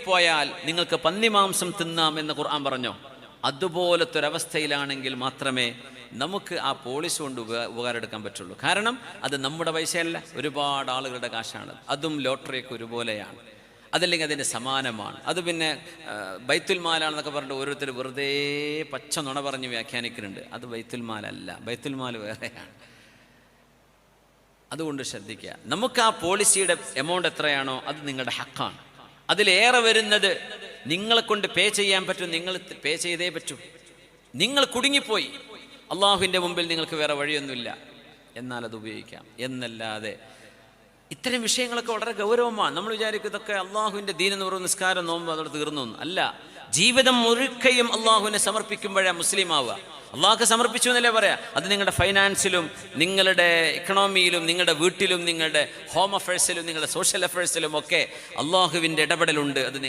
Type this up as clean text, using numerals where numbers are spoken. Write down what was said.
പോയാൽ നിങ്ങൾക്ക് പന്നിമാംസം തിന്നാം എന്ന് ഖുർആൻ പറഞ്ഞോ? അതുപോലത്തെ ഒരവസ്ഥയിലാണെങ്കിൽ മാത്രമേ നമുക്ക് ആ പോളിസി കൊണ്ട് ഉപകാരം എടുക്കാൻ പറ്റുള്ളൂ. കാരണം അത് നമ്മുടെ പൈസയല്ല, ഒരുപാട് ആളുകളുടെ കാശാണ്. അതും ലോട്ടറിയൊക്കെ ഒരുപോലെയാണ്, അതല്ലെങ്കിൽ അതിൻ്റെ സമാനമാണ്. അത് പിന്നെ ബൈത്തുൽ മാലാണെന്നൊക്കെ പറഞ്ഞിട്ട് ഓരോരുത്തർ വെറുതെ പച്ച നുണ പറഞ്ഞ് വ്യാഖ്യാനിക്കുന്നുണ്ട്. അത് ബൈത്തുൽ മാലല്ല, ബൈത്തുൽ മാൽ വേറെയാണ്. അതുകൊണ്ട് ശ്രദ്ധിക്കുക. നമുക്ക് ആ പോളിസിയുടെ എമൗണ്ട് എത്രയാണോ അത് നിങ്ങളുടെ ഹക്കാണ്. അതിലേറെ വരുന്നത് നിങ്ങളെ കൊണ്ട് പേ ചെയ്യാൻ പറ്റും, നിങ്ങൾ പേ ചെയ്തേ പറ്റൂ. നിങ്ങൾ കുടുങ്ങിപ്പോയി, അള്ളാഹുവിൻ്റെ മുമ്പിൽ നിങ്ങൾക്ക് വേറെ വഴിയൊന്നുമില്ല, എന്നാൽ അത് ഉപയോഗിക്കാം എന്നല്ലാതെ ഇത്തരം വിഷയങ്ങളൊക്കെ വളരെ ഗൗരവമാണ്. നമ്മൾ വിചാരിക്കും ഇതൊക്കെ അള്ളാഹുവിൻ്റെ ദീൻ എന്ന് പറയുന്ന നിസ്കാരം നോമ്പ് അതോടെ തീർന്നു അല്ല. ജീവിതം മുഴുക്കയും അള്ളാഹുവിനെ സമർപ്പിക്കുമ്പോഴാണ് മുസ്ലിം ആവുക. അള്ളാഹുക്ക് സമർപ്പിച്ചു എന്നല്ലേ പറയാം. അത് നിങ്ങളുടെ ഫൈനാൻസിലും നിങ്ങളുടെ ഇക്കണോമിയിലും നിങ്ങളുടെ വീട്ടിലും നിങ്ങളുടെ ഹോം അഫയേഴ്സിലും നിങ്ങളുടെ സോഷ്യൽ അഫയേഴ്സിലും ഒക്കെ അള്ളാഹുവിൻ്റെ ഇടപെടലുണ്ട്. അത്